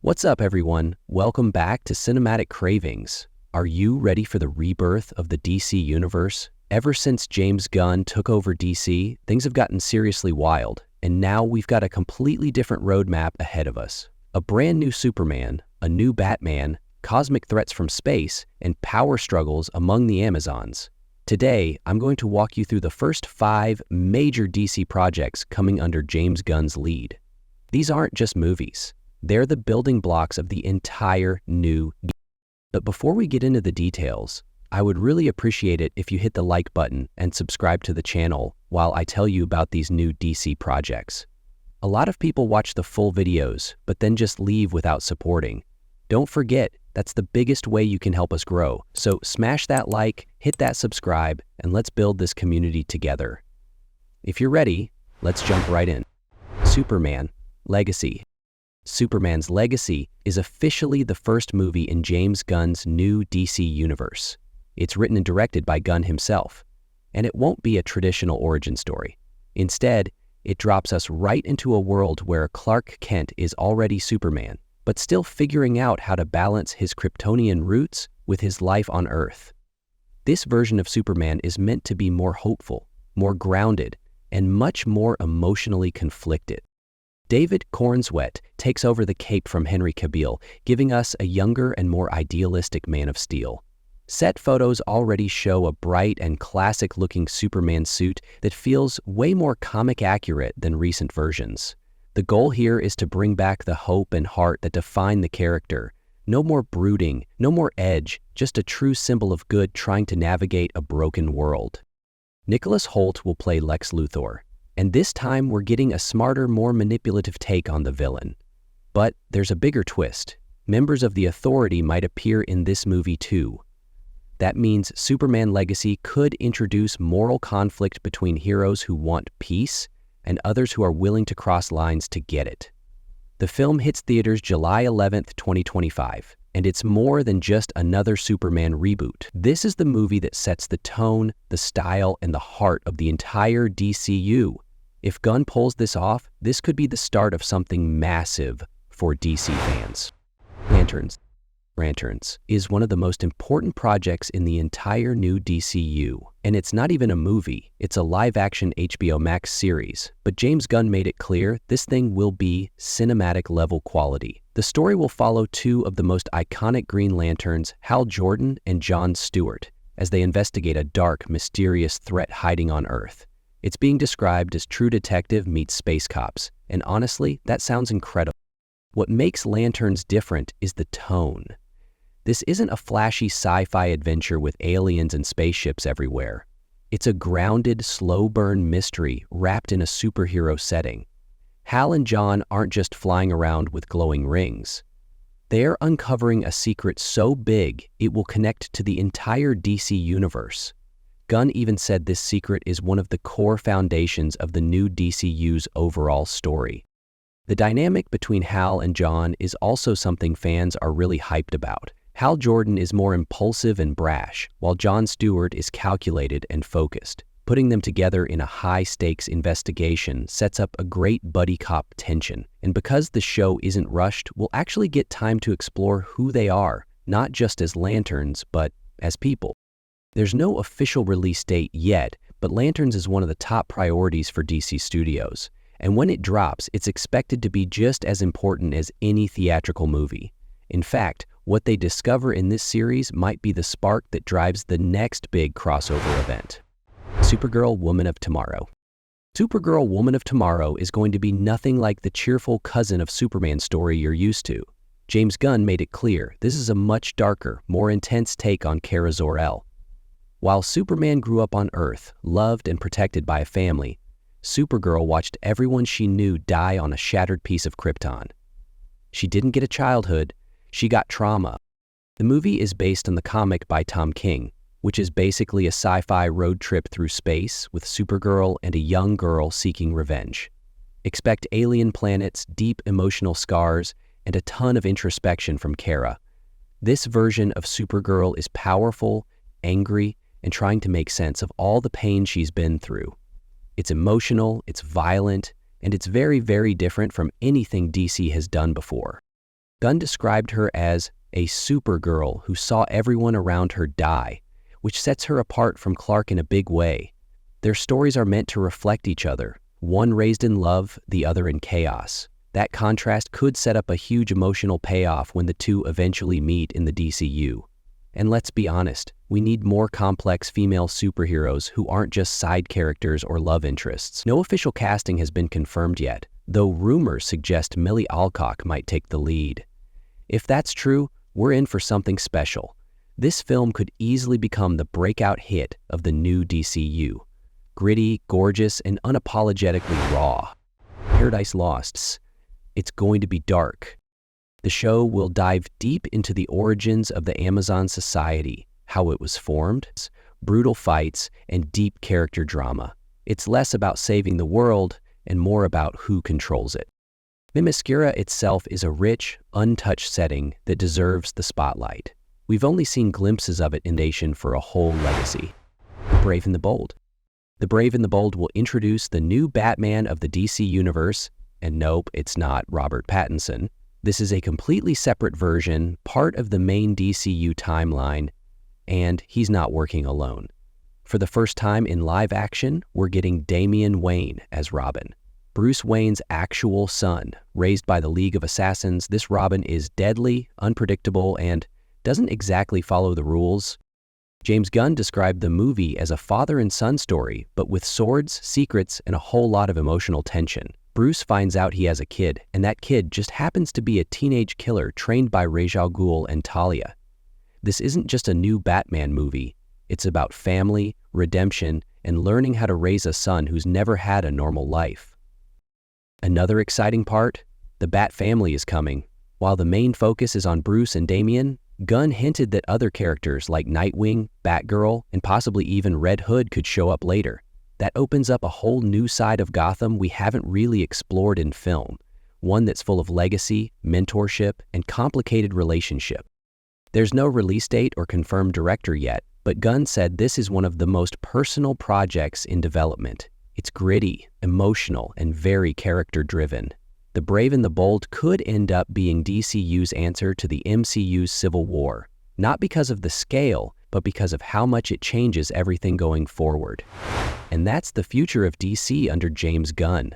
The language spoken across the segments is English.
What's up, everyone? Welcome back to Cinematic Cravings. Are you ready for the rebirth of the DC universe? Ever since James Gunn took over DC, things have gotten seriously wild, and now we've got a completely different roadmap ahead of us. A brand new Superman, a new Batman, cosmic threats from space, and power struggles among the Amazons. Today, I'm going to walk you through the first 5 major DC projects coming under James Gunn's lead. These aren't just movies. They're the building blocks of the entire new DC. But before we get into the details, I would really appreciate it if you hit the like button and subscribe to the channel while I tell you about these new DC projects. A lot of people watch the full videos, but then just leave without supporting. Don't forget, that's the biggest way you can help us grow. So smash that like, hit that subscribe, and let's build this community together. If you're ready, let's jump right in. Superman Legacy. Superman's Legacy is officially the first movie in James Gunn's new DC universe. It's written and directed by Gunn himself, and it won't be a traditional origin story. Instead, it drops us right into a world where Clark Kent is already Superman, but still figuring out how to balance his Kryptonian roots with his life on Earth. This version of Superman is meant to be more hopeful, more grounded, and much more emotionally conflicted. David Cornswet takes over the cape from Henry Cavill, giving us a younger and more idealistic Man of Steel. Set photos already show a bright and classic-looking Superman suit that feels way more comic accurate than recent versions. The goal here is to bring back the hope and heart that define the character. No more brooding, no more edge, just a true symbol of good trying to navigate a broken world. Nicholas Hoult will play Lex Luthor, and this time we're getting a smarter, more manipulative take on the villain. But there's a bigger twist. Members of the Authority might appear in this movie too. That means Superman Legacy could introduce moral conflict between heroes who want peace and others who are willing to cross lines to get it. The film hits theaters July 11th, 2025, and it's more than just another Superman reboot. This is the movie that sets the tone, the style, and the heart of the entire DCU. If Gunn pulls this off, this could be the start of something massive for DC fans. Lanterns is one of the most important projects in the entire new DCU. And it's not even a movie, it's a live-action HBO Max series. But James Gunn made it clear this thing will be cinematic-level quality. The story will follow 2 of the most iconic Green Lanterns, Hal Jordan and John Stewart, as they investigate a dark, mysterious threat hiding on Earth. It's being described as True Detective meets Space Cops, and honestly, that sounds incredible. What makes Lanterns different is the tone. This isn't a flashy sci-fi adventure with aliens and spaceships everywhere. It's a grounded, slow-burn mystery wrapped in a superhero setting. Hal and John aren't just flying around with glowing rings. They're uncovering a secret so big it will connect to the entire DC universe. Gunn even said this secret is one of the core foundations of the new DCU's overall story. The dynamic between Hal and John is also something fans are really hyped about. Hal Jordan is more impulsive and brash, while John Stewart is calculated and focused. Putting them together in a high-stakes investigation sets up a great buddy cop tension. And because the show isn't rushed, we'll actually get time to explore who they are, not just as Lanterns, but as people. There's no official release date yet, but Lanterns is one of the top priorities for DC Studios. And when it drops, it's expected to be just as important as any theatrical movie. In fact, what they discover in this series might be the spark that drives the next big crossover event. Supergirl Woman of Tomorrow. Supergirl Woman of Tomorrow is going to be nothing like the cheerful cousin of Superman story you're used to. James Gunn made it clear this is a much darker, more intense take on Kara Zor-El. While Superman grew up on Earth, loved and protected by a family, Supergirl watched everyone she knew die on a shattered piece of Krypton. She didn't get a childhood, she got trauma. The movie is based on the comic by Tom King, which is basically a sci-fi road trip through space with Supergirl and a young girl seeking revenge. Expect alien planets, deep emotional scars, and a ton of introspection from Kara. This version of Supergirl is powerful, angry, and trying to make sense of all the pain she's been through. It's emotional, it's violent, and it's very, very different from anything DC has done before. Gunn described her as a Supergirl who saw everyone around her die, which sets her apart from Clark in a big way. Their stories are meant to reflect each other, one raised in love, the other in chaos. That contrast could set up a huge emotional payoff when the two eventually meet in the DCU. And let's be honest, we need more complex female superheroes who aren't just side characters or love interests. No official casting has been confirmed yet, though rumors suggest Millie Alcock might take the lead. If that's true, we're in for something special. This film could easily become the breakout hit of the new DCU. Gritty, gorgeous, and unapologetically raw. Paradise Lost. It's going to be dark. The show will dive deep into the origins of the Amazon society, how it was formed, brutal fights, and deep character drama. It's less about saving the world and more about who controls it. Themyscira itself is a rich, untouched setting that deserves the spotlight. We've only seen glimpses of it in Nation for a whole legacy. The Brave and the Bold. The Brave and the Bold will introduce the new Batman of the DC Universe, and nope, it's not Robert Pattinson. This is a completely separate version, part of the main DCU timeline, and he's not working alone. For the first time in live action, we're getting Damian Wayne as Robin. Bruce Wayne's actual son, raised by the League of Assassins. This Robin is deadly, unpredictable, and doesn't exactly follow the rules. James Gunn described the movie as a father and son story, but with swords, secrets, and a whole lot of emotional tension. Bruce finds out he has a kid, and that kid just happens to be a teenage killer trained by Ra's al Ghul and Talia. This isn't just a new Batman movie. It's about family, redemption, and learning how to raise a son who's never had a normal life. Another exciting part, the Bat family is coming. While the main focus is on Bruce and Damian, Gunn hinted that other characters like Nightwing, Batgirl, and possibly even Red Hood could show up later. That opens up a whole new side of Gotham we haven't really explored in film, one that's full of legacy, mentorship, and complicated relationship. There's no release date or confirmed director yet, but Gunn said this is one of the most personal projects in development. It's gritty, emotional, and very character-driven. The Brave and the Bold could end up being DCU's answer to the MCU's Civil War, not because of the scale, but because of how much it changes everything going forward. And that's the future of DC under James Gunn.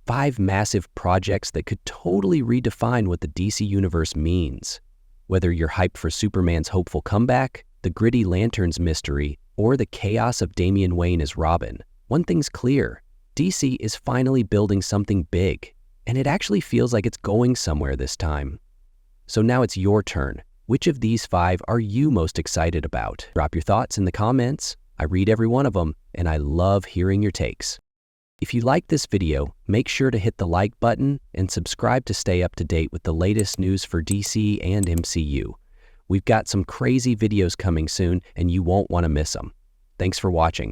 5 massive projects that could totally redefine what the DC Universe means. Whether you're hyped for Superman's hopeful comeback, the gritty Lanterns mystery, or the chaos of Damian Wayne as Robin, one thing's clear. DC is finally building something big, and it actually feels like it's going somewhere this time. So now it's your turn. Which of these 5 are you most excited about? Drop your thoughts in the comments. I read every one of them, and I love hearing your takes. If you liked this video, make sure to hit the like button and subscribe to stay up to date with the latest news for DC and MCU. We've got some crazy videos coming soon, and you won't want to miss them. Thanks for watching.